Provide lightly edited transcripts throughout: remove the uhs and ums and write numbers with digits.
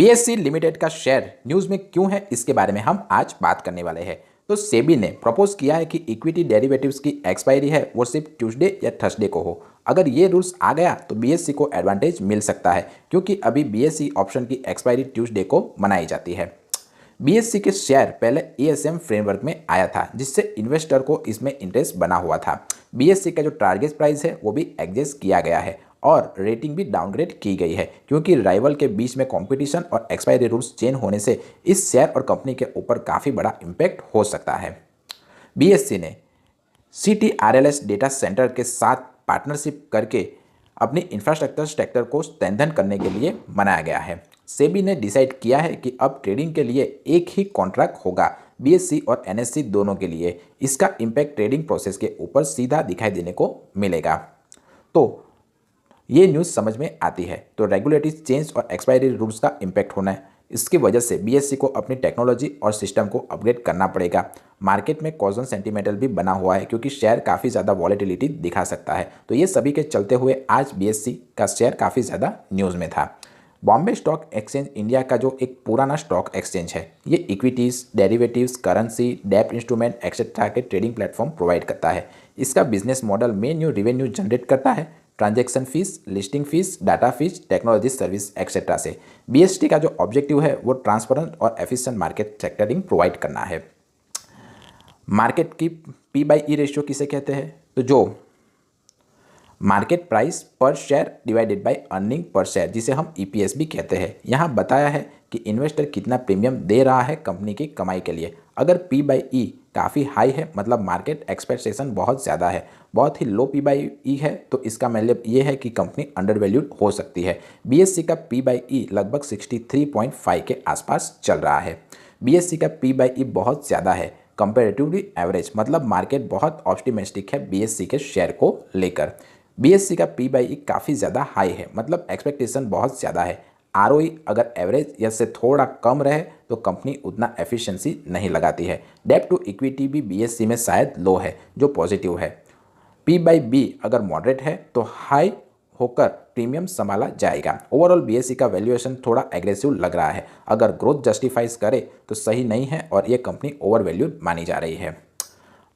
BSc limited का share news में क्यों है, इसके बारे में हम आज बात करने वाले हैं। तो सेबी ने प्रपोज किया है कि इक्विटी डेरिवेटिव्स की एक्सपायरी है वो सिर्फ ट्यूसडे या थर्सडे को हो। अगर ये रूल्स आ गया तो बीएससी को एडवांटेज मिल सकता है, क्योंकि अभी बीएससी ऑप्शन की एक्सपायरी ट्यूसडे को मनाई जाती है। बीएससी के शेयर पहले एएसएम फ्रेमवर्क में आया था, जिससे इन्वेस्टर को इसमें इंटरेस्ट बना हुआ था। बीएससी का जो टारगेट प्राइस है वो भी एडजस्ट किया गया है और रेटिंग भी डाउनग्रेड की गई है, क्योंकि राइवल के बीच में कंपटीशन और एक्सपायरी रूल्स चेंज होने से इस शेयर और कंपनी के ऊपर काफ़ी बड़ा इम्पैक्ट हो सकता है। बीएससी ने सीटीआरएलएस डेटा सेंटर के साथ पार्टनरशिप करके अपनी इंफ्रास्ट्रक्चर सेक्टर को स्ट्रेंथन करने के लिए बनाया गया है। सेबी ने डिसाइड किया है कि अब ट्रेडिंग के लिए एक ही कॉन्ट्रैक्ट होगा, बीएससी और एनएससी दोनों के लिए। इसका इम्पैक्ट ट्रेडिंग प्रोसेस के ऊपर सीधा दिखाई देने को मिलेगा। तो ये न्यूज़ समझ में आती है। तो रेगुलेटरी चेंज और एक्सपायरी रूल्स का इम्पैक्ट होना है, इसकी वजह से बीएससी को अपनी टेक्नोलॉजी और सिस्टम को अपग्रेड करना पड़ेगा। मार्केट में कॉजन सेंटिमेंटल भी बना हुआ है, क्योंकि शेयर काफ़ी ज़्यादा वॉलेटिलिटी दिखा सकता है। तो ये सभी के चलते हुए आज बीएससी का शेयर काफ़ी ज़्यादा न्यूज़ में था। बॉम्बे स्टॉक एक्सचेंज इंडिया का जो एक पुराना स्टॉक एक्सचेंज है, ये इक्विटीज़, डेरिवेटिव्स, करेंसी, डेब्ट इंस्ट्रूमेंट एक्सेट्रा के ट्रेडिंग प्लेटफॉर्म प्रोवाइड करता है। इसका बिजनेस मॉडल में न्यू रेवेन्यू जनरेट करता है, transaction fees, listing fees, data fees, technology service etcetera से। बीएसटी का जो ऑब्जेक्टिव है वो ट्रांसपेरेंट और एफिशिएंट मार्केट सेक्टरिंग प्रोवाइड करना है। मार्केट की पी बाई ई रेशियो किसे कहते हैं? तो जो मार्केट प्राइस पर share divided by earning per share, जिसे हम ईपीएस भी कहते हैं। यहाँ बताया है कि इन्वेस्टर कितना प्रीमियम दे रहा है कंपनी की कमाई के लिए। अगर पी बाई ई काफ़ी हाई है, मतलब मार्केट एक्सपेक्टेशन बहुत ज़्यादा है। बहुत ही लो पी बाई ई है तो इसका मतलब ये है कि कंपनी अंडर वैल्यूड हो सकती है। बीएससी का पी बाई ई लगभग 63.5 के आसपास चल रहा है। बीएससी का पी बाई ई बहुत ज़्यादा है कंपेरेटिवली एवरेज, मतलब मार्केट बहुत ऑप्टिमिस्टिक है बीएससी के शेयर को लेकर। बीएससी का पी बाई ई काफ़ी ज़्यादा हाई है, मतलब एक्सपेक्टेशन बहुत ज़्यादा है। आरओई अगर एवरेज या से थोड़ा कम रहे तो कंपनी उतना एफिशिएंसी नहीं लगाती है। डेब्ट टू इक्विटी भी बीएससी में शायद लो है, जो पॉजिटिव है। पी बाई बी अगर मॉडरेट है तो हाई होकर प्रीमियम संभाला जाएगा। ओवरऑल बीएससी का वैल्यूएशन थोड़ा एग्रेसिव लग रहा है। अगर ग्रोथ जस्टिफाइज करे तो सही नहीं है और ये कंपनी ओवर वैल्यूड मानी जा रही है।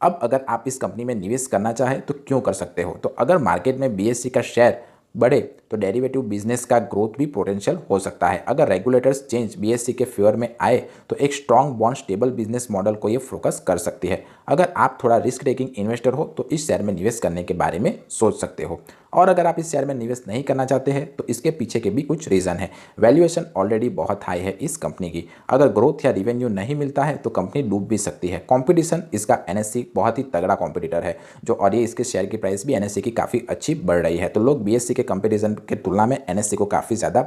अब अगर आप इस कंपनी में निवेश करना चाहें तो क्यों कर सकते हो? तो अगर मार्केट में बीएससी का शेयर बढ़े तो डेरिवेटिव बिजनेस का ग्रोथ भी पोटेंशियल हो सकता है। अगर रेगुलेटर्स चेंज बीएससी के फेवर में आए तो एक strong bond stable business model को ये फोकस कर सकती है। अगर आप थोड़ा रिस्क टेकिंग इन्वेस्टर हो तो इस शेयर में निवेश करने के बारे में सोच सकते हो। और अगर आप इस शेयर में निवेश नहीं करना चाहते हैं तो इसके पीछे के भी कुछ रीज़न है। वैल्यूएशन ऑलरेडी बहुत हाई है इस कंपनी की। अगर ग्रोथ या रिवेन्यू नहीं मिलता है तो कंपनी डूब भी सकती है। कंपटीशन इसका एनएससी बहुत ही तगड़ा कॉम्पिटिटर है जो, और ये इसके शेयर की प्राइस भी एनएससी की काफ़ी अच्छी बढ़ रही है। तो लोग बीएससी के कंपैरिजन के तुलना में एनएससी को काफ़ी ज़्यादा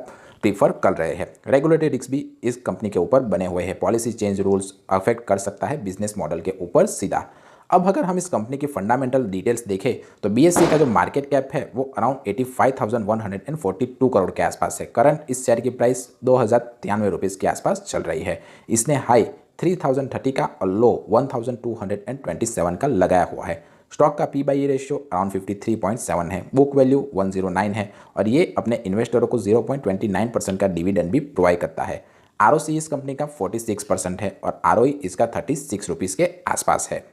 प्रीफर कर रहे हैं। रेगुलेटरी रिस्क भी इस कंपनी के ऊपर बने हुए हैं। पॉलिसी चेंज रूल्स अफेक्ट कर सकता है बिजनेस मॉडल के ऊपर सीधा। अब अगर हम इस कंपनी की फंडामेंटल डिटेल्स देखें तो बीएससी का जो मार्केट कैप है वो अराउंड 85,142 करोड़ के आसपास है। करंट इस शेयर की प्राइस 2,093 रुपीज़ के आसपास चल रही है। इसने हाई 3,030 का और लो 1,227 का लगाया हुआ है। स्टॉक का P by E ratio around 53.7 है। बुक वैल्यू 109 है और ये अपने इन्वेस्टरों को 0.29% का डिविडेंड भी प्रोवाइड करता है। आरओसी इस कंपनी का 46% है और आरओई इसका 36 रुपीज़ के आसपास है।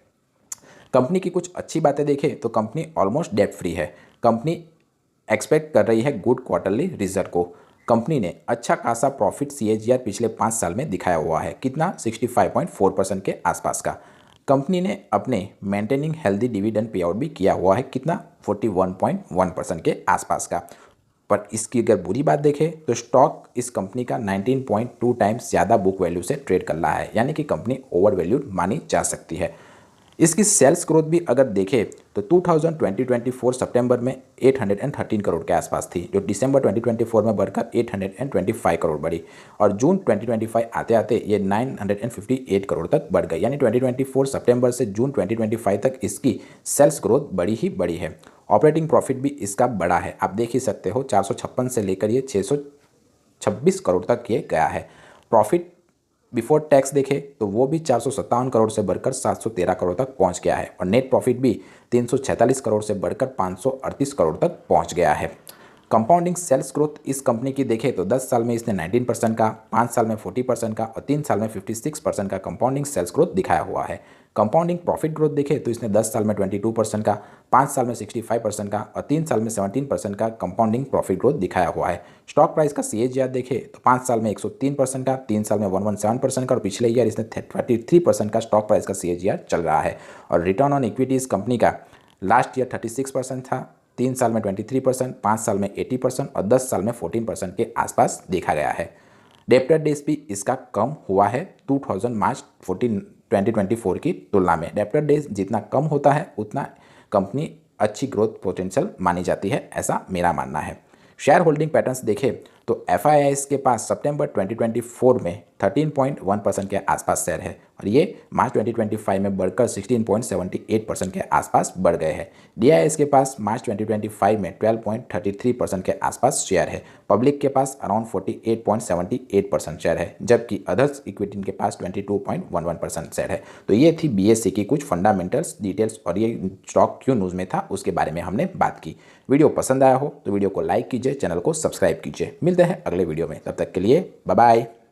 कंपनी की कुछ अच्छी बातें देखें तो कंपनी ऑलमोस्ट डेट फ्री है। कंपनी एक्सपेक्ट कर रही है गुड क्वार्टरली रिजल्ट को। कंपनी ने अच्छा खासा प्रॉफिट सीएजीआर पिछले 5 साल में दिखाया हुआ है, कितना 65.4% के आसपास का। कंपनी ने अपने maintaining healthy dividend pay out भी किया हुआ है, कितना 41.1% के आसपास का। पर इसकी अगर बुरी बात देखें तो स्टॉक इस कंपनी का 19.2 टाइम्स ज़्यादा बुक वैल्यू से ट्रेड कर रहा है, यानी कि कंपनी ओवर वैल्यूड मानी जा सकती है। इसकी सेल्स ग्रोथ भी अगर देखें तो 2024 सितंबर में 813 करोड़ के आसपास थी, जो दिसंबर 2024 में बढ़कर 825 करोड़ बढ़ी और जून 2025 आते आते ये 958 करोड़ तक बढ़ गई। यानी 2024 सितंबर से जून 2025 तक इसकी सेल्स ग्रोथ बड़ी ही बड़ी है। ऑपरेटिंग प्रॉफिट भी इसका बड़ा है, आप देख ही सकते हो 456 से लेकर ये 626 करोड़ तक ये गया है। प्रॉफिट बिफोर टैक्स देखें तो वो भी 457 करोड़ से बढ़कर 713 करोड़ तक पहुंच गया है और नेट प्रॉफिट भी 346 करोड़ से बढ़कर 538 करोड़ तक पहुंच गया है। कंपाउंडिंग सेल्स ग्रोथ इस कंपनी की देखें तो 10 साल में इसने 19% का, 5 साल में 40% का और 3 साल में 56% का कंपाउंडिंग सेल्स ग्रोथ दिखाया हुआ है। कंपाउंडिंग प्रॉफिट ग्रोथ देखें तो इसने 10 साल में 22% का, 5 साल में 65% का और 3 साल में 17% का कंपाउंडिंग प्रॉफिट ग्रोथ दिखाया हुआ है। स्टॉक प्राइस का CAGR देखें तो 5 साल में 103% का, 3 साल में 117% का और पिछले ईयर इसने 33% का स्टॉक प्राइस का CAGR चल रहा है। और रिटर्न ऑन इक्विटी इस कंपनी का लास्ट ईयर 36% था, 3 साल में 23%, 5 साल में 80% और 10 साल में 14% के आसपास देखा गया है। डेप्टर डेज भी इसका कम हुआ है 2024 की तुलना में। डेप्टर डेज जितना कम होता है उतना कंपनी अच्छी ग्रोथ पोटेंशियल मानी जाती है, ऐसा मेरा मानना है। शेयर होल्डिंग पैटर्न्स देखें तो FIIs के पास सितंबर 2024 में 13.1% के आसपास शेयर है और ये मार्च 2025 में बढ़कर 16.78% के आसपास बढ़ गए हैं। DIS के पास मार्च 2025 में 12.33% के आसपास शेयर है। पब्लिक के पास अराउंड 48.78% शेयर है, जबकि अदर्स इक्विटी के पास 22.11% शेयर है। तो ये थी BSE की कुछ फंडामेंटल्स डिटेल्स और ये स्टॉक क्यों न्यूज़ में था उसके बारे में हमने बात की। वीडियो पसंद आया हो तो वीडियो को लाइक कीजिए, चैनल को सब्सक्राइब कीजिए। मिलते हैं अगले वीडियो में, तब तक के लिए बाय बाय।